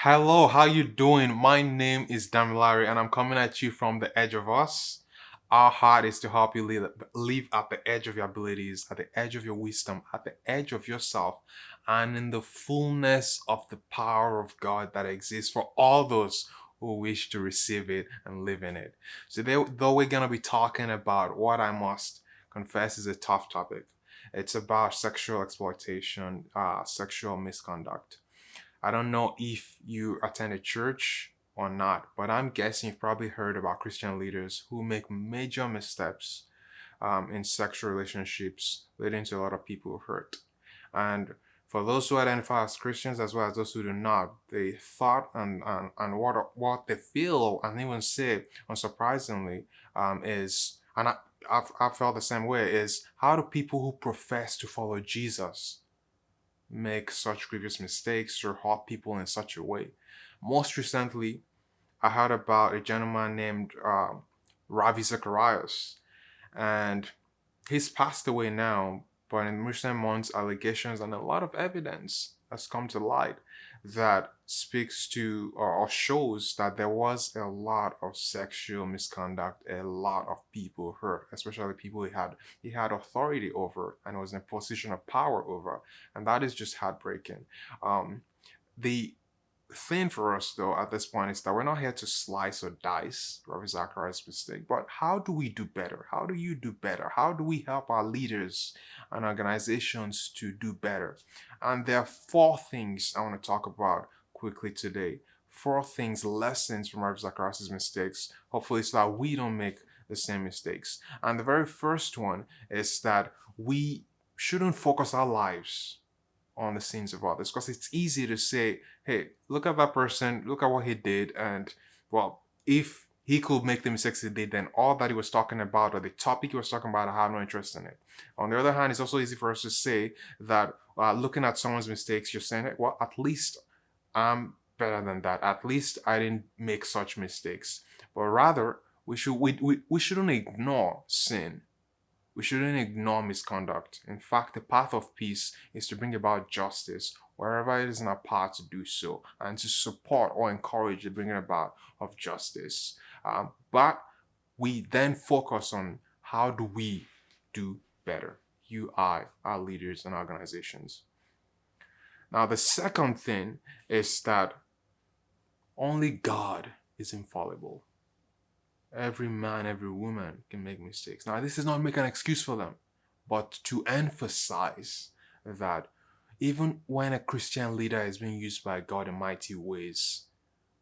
Hello, how you doing? My name is Damilare and I'm coming at you from the edge of us. Our heart is to help you live at the edge of your abilities, at the edge of your wisdom, at the edge of yourself, and in the fullness of the power of God that exists for all those who wish to receive it and live in it. So, though we're going to be talking about what I must confess is a tough topic, it's about sexual exploitation, sexual misconduct. I don't know if you attend a church or not, but I'm guessing you've probably heard about Christian leaders who make major missteps in sexual relationships, leading to a lot of people hurt. And for those who identify as Christians as well as those who do not, they thought and what they feel and even say, unsurprisingly, is, and I've felt the same way, is how do people who profess to follow Jesus make such grievous mistakes or hurt people in such a way? Most recently, I heard about a gentleman named Ravi Zacharias, and he's passed away now. But in recent months, allegations and a lot of evidence has come to light that speaks to or shows that there was a lot of sexual misconduct, a lot of people hurt, especially people he had authority over and was in a position of power over, and that is just heartbreaking. The thing for us though at this point is that we're not here to slice or dice Ravi Zacharias' mistake, but how do we do better? How do you do better? How do we help our leaders and organizations to do better? And there are four things I want to talk about quickly today. Four things, lessons from Ravi Zacharias' mistakes, hopefully so that we don't make the same mistakes. And the very first one is that we shouldn't focus our lives on the sins of others, because it's easy to say, hey, look at that person, look at what he did, and well, if he could make the mistakes he did, then all that he was talking about or the topic he was talking about, I have no interest in it. On the other hand, it's also easy for us to say that looking at someone's mistakes, you're saying, well, at least I'm better than that. At least I didn't make such mistakes. But rather, we shouldn't ignore sin. We shouldn't ignore misconduct. In fact, the path of peace is to bring about justice wherever it is in our power to do so, and to support or encourage the bringing about of justice. But we then focus on how do we do better? You, I, our leaders and organizations. Now, the second thing is that only God is infallible. Every man, every woman can make mistakes. Now, this is not making an excuse for them, but to emphasize that even when a Christian leader is being used by God in mighty ways,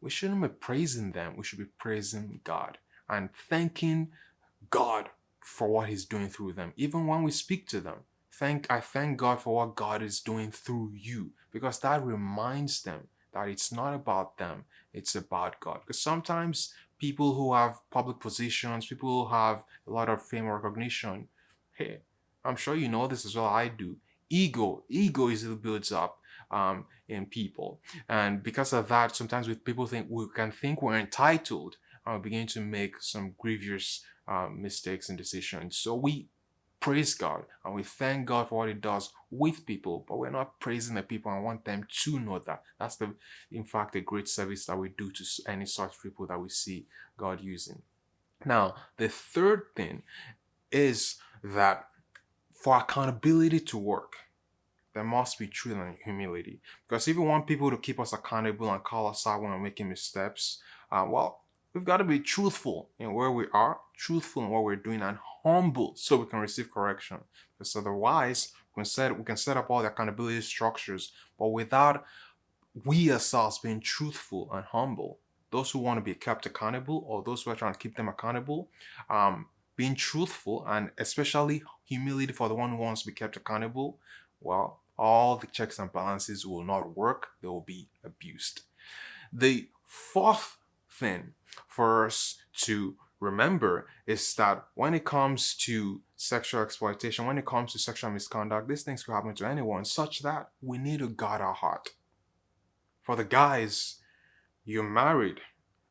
we shouldn't be praising them. We should be praising God and thanking God for what He's doing through them. Even when we speak to them, I thank God for what God is doing through you, because that reminds them that it's not about them, it's about God. Because sometimes people who have public positions, people who have a lot of fame or recognition, hey, I'm sure you know this as well. I do. Ego easily builds up in people, and because of that, sometimes with people we can think we're entitled, and we begin to make some grievous mistakes and decisions. So we praise God and we thank God for what He does with people, but we're not praising the people and want them to know that. That's in fact, a great service that we do to any such people that we see God using. Now, the third thing is that for accountability to work, there must be truth and humility. Because if we want people to keep us accountable and call us out when we're making missteps, well, we've got to be truthful in where we are, truthful in what we're doing, and humble so we can receive correction. Because otherwise, we can set up all the accountability structures, but without we ourselves being truthful and humble, those who want to be kept accountable or those who are trying to keep them accountable, being truthful and especially humility for the one who wants to be kept accountable, well, all the checks and balances will not work. They will be abused. The fourth thing for us to remember is that when it comes to sexual exploitation, when it comes to sexual misconduct, these things could happen to anyone, such that we need to guard our heart. For the guys, you're married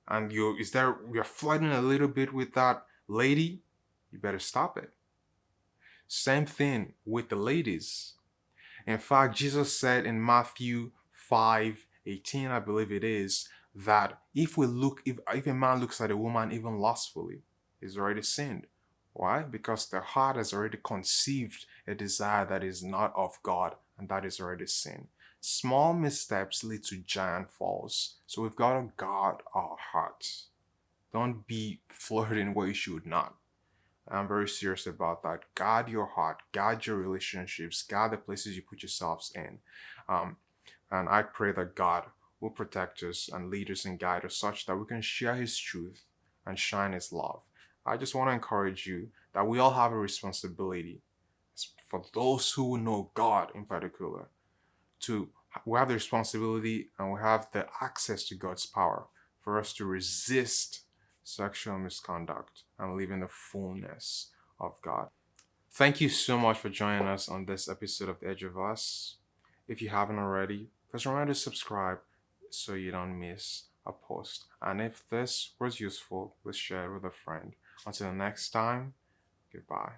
and you're flirting a little bit with that lady, you better stop it. Same thing with the ladies. In fact, Jesus said in Matthew 5 18, I believe it is, that if a man looks at a woman even lustfully, he's already sinned. Why? Because the heart has already conceived a desire that is not of God, and that is already sin. Small missteps lead to giant falls. So we've got to guard our hearts. Don't be flirting where you should not. I'm very serious about that. Guard your heart, guard your relationships, guard the places you put yourselves in. Um, and I pray that God will protect us and lead us and guide us such that we can share His truth and shine His love. I just want to encourage you that we all have a responsibility, for those who know God in particular, to we have the responsibility and we have the access to God's power for us to resist sexual misconduct and live in the fullness of God. Thank you so much for joining us on this episode of The Edge of Us. If you haven't already, please remember to subscribe so you don't miss a post. And if this was useful, please share it with a friend. Until next time, goodbye.